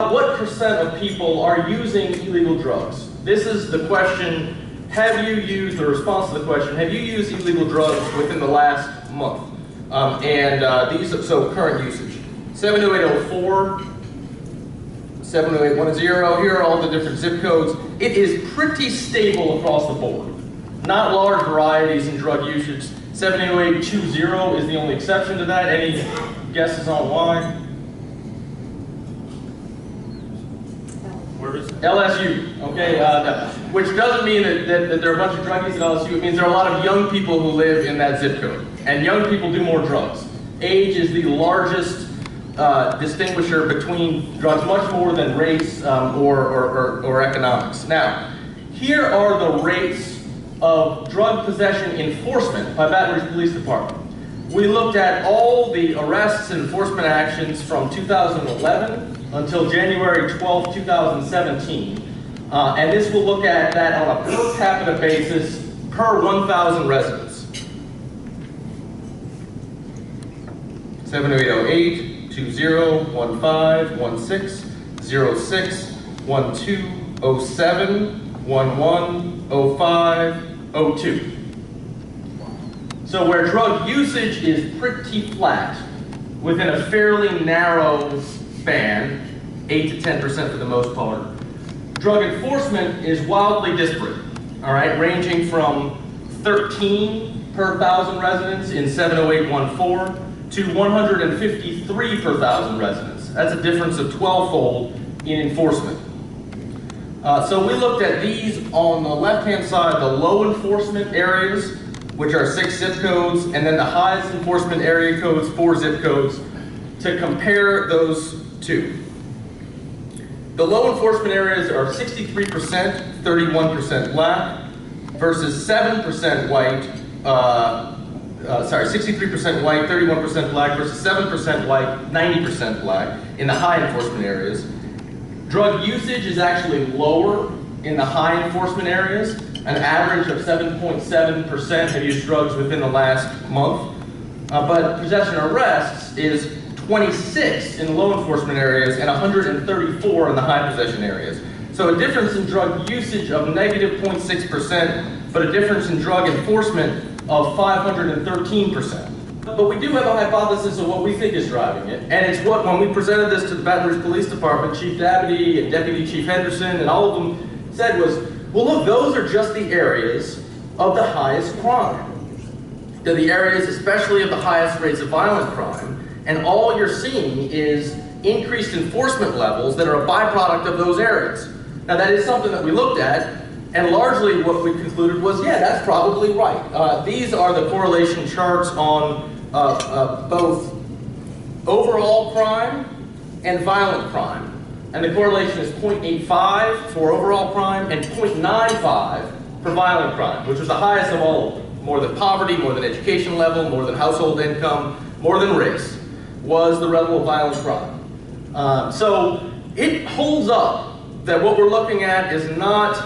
What percent of people are using illegal drugs? This is the question. Have you used, the response to the question, have you used illegal drugs within the last month? These are, so current usage. 70804, 70810, here are all the different zip codes. It is pretty stable across the board. Not large varieties in drug usage. 70820 is the only exception to that. Any guesses on why? Where is it? LSU, okay, which doesn't mean that there are a bunch of druggies at LSU. It means there are a lot of young people who live in that zip code. And young people do more drugs. Age is the largest distinguisher between drugs, much more than race or economics. Now, here are the rates of drug possession enforcement by Baton Rouge Police Department. We looked at all the arrests and enforcement actions from 2011 until January 12, 2017. And this will look at that on a per capita basis per 1,000 residents. 70808, 20, 15, 16, 06, 12, 07, 11, 05, 02. So where drug usage is pretty flat, within a fairly narrow span, 8 to 10% for the most part, drug enforcement is wildly disparate, all right, ranging from 13 per 1,000 residents in 70814 to 153 per 1,000 residents. That's a difference of 12-fold in enforcement. So we looked at these on the left-hand side, the low enforcement areas, which are 6 zip codes, and then the highest enforcement area codes, 4 zip codes, to compare those two. The low enforcement areas are 63%, 31% black, versus 7% white, 63% white, 31% black, versus 7% white, 90% black in the high enforcement areas. Drug usage is actually lower in the high enforcement areas. An average of 7.7% have used drugs within the last month. But possession arrests is 26 in the low enforcement areas and 134 in the high possession areas. So a difference in drug usage of negative 0.6%, but a difference in drug enforcement of 513%. But we do have a hypothesis of what we think is driving it, and it's what, when we presented this to the Baton Rouge Police Department, Chief Dabney and Deputy Chief Henderson and all of them said was, well look, those are just the areas of the highest crime. They're the areas especially of the highest rates of violent crime, and all you're seeing is increased enforcement levels that are a byproduct of those areas. Now that is something that we looked at, and largely what we concluded was, yeah, that's probably right. These are the correlation charts on both overall crime and violent crime. And the correlation is 0.85 for overall crime and 0.95 for violent crime, which was the highest of all of them. More than poverty, more than education level, more than household income, more than race, was the level of violent crime. So it holds up that what we're looking at is not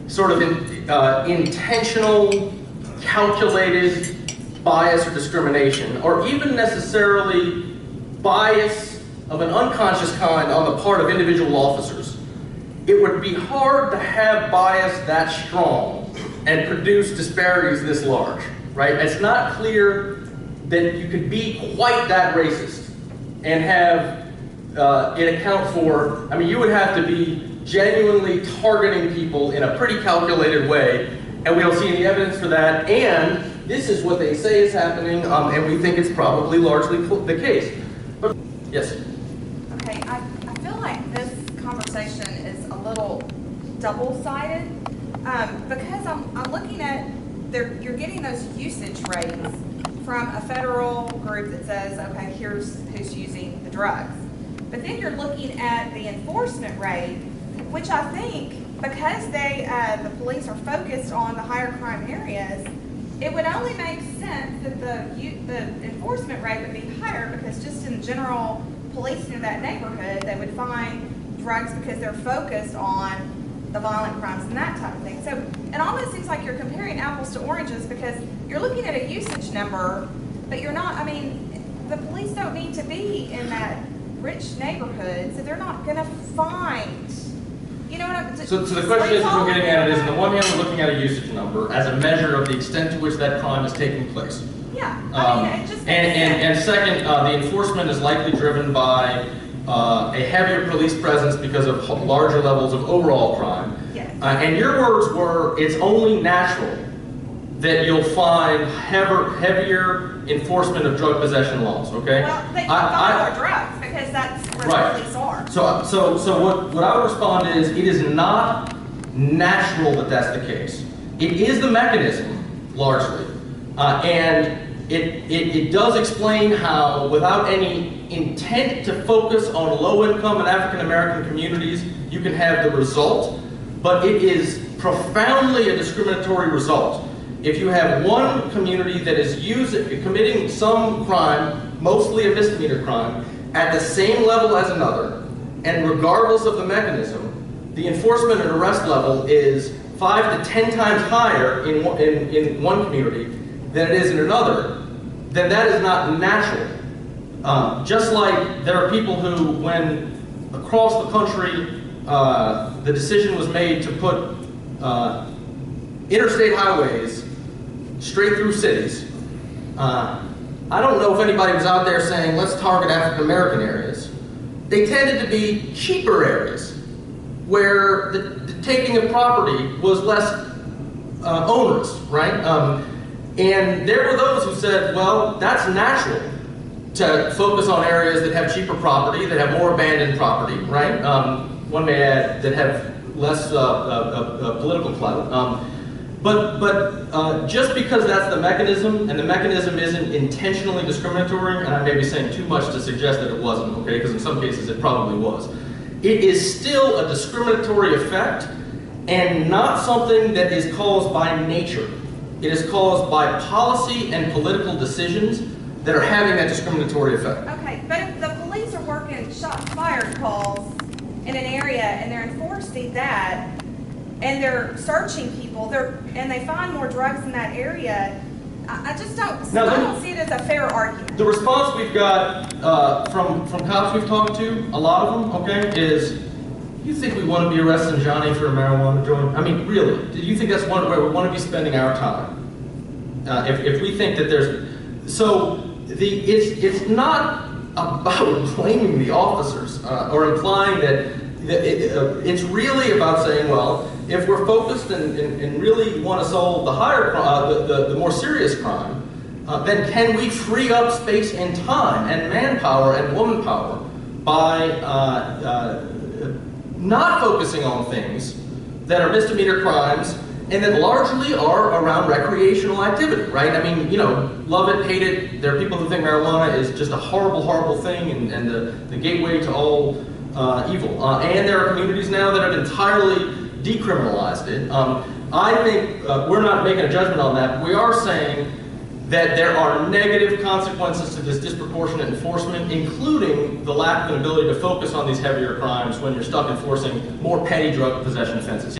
sort of intentional, calculated bias or discrimination, or even necessarily bias of an unconscious kind on the part of individual officers. It would be hard to have bias that strong and produce disparities this large, right? It's not clear that you could be quite that racist and have it account for, I mean, you would have to be genuinely targeting people in a pretty calculated way, and we don't see any evidence for that, and this is what they say is happening, and we think it's probably largely the case. But, yes? Okay, I feel like this conversation is a little double-sided, because I'm looking at, you're getting those usage rates from a federal group that says, okay, here's who's using the drugs. But then you're looking at the enforcement rate, which I think, because the police are focused on the higher crime areas, it would only make sense that the enforcement rate would be higher, because just in general policing in that neighborhood, they would find drugs because they're focused on the violent crimes and that type of thing. So it almost seems like you're comparing apples to oranges, because you're looking at a usage number, but you're not, I mean, the police don't need to be in that rich neighborhood, so they're not gonna find, you know what I'm. So the question is, what we're getting at it is, on the one hand, we're looking at a usage number as a measure of the extent to which that crime is taking place. Yeah, I mean, it just makes And sense. second, the enforcement is likely driven by a heavier police presence because of larger levels of overall crime. Yes. And your words were, it's only natural that you'll find heavier enforcement of drug possession laws, okay? Well, they can follow drugs because that's where Right. the police are. So what I would respond is, it is not natural that that's the case. It is the mechanism, largely, and it does explain how, without any intent to focus on low-income and African-American communities, you can have the result, but it is profoundly a discriminatory result. If you have one community that is committing some crime, mostly a misdemeanor crime, at the same level as another, and regardless of the mechanism, the enforcement and arrest level is 5 to 10 times higher in one community than it is in another, then that is not natural. Just like there are people who, when across the country the decision was made to put interstate highways straight through cities, I don't know if anybody was out there saying, let's target African American areas. They tended to be cheaper areas where the taking of property was less onerous, right? And there were those who said, well, that's natural to focus on areas that have cheaper property, that have more abandoned property, right? One may add, that have less political clout. But just because that's the mechanism, and the mechanism isn't intentionally discriminatory, and I may be saying too much to suggest that it wasn't, okay, because in some cases it probably was, it is still a discriminatory effect, and not something that is caused by nature. It is caused by policy and political decisions that are having that discriminatory effect. Okay, but if the police are working shots fired calls in an area and they're enforcing that, and they're searching people, and they find more drugs in that area, I just don't see it as a fair argument. The response we've got from cops we've talked to, a lot of them, okay, is, you think we want to be arresting Johnny for a marijuana joint? I mean, really, do you think that's where we want to be spending our time? If we think that there's, so it's not about blaming the officers or implying that it's really about saying, well, if we're focused and really want to solve the higher, the more serious crime, then can we free up space and time and manpower and womanpower by not focusing on things that are misdemeanor crimes and that largely are around recreational activity, right? I mean, you know, love it, hate it. There are people who think marijuana is just a horrible, horrible thing and the gateway to all evil. And there are communities now that have entirely decriminalized it. I think we're not making a judgment on that, but we are saying that there are negative consequences to this disproportionate enforcement, including the lack of an ability to focus on these heavier crimes when you're stuck enforcing more petty drug possession offenses.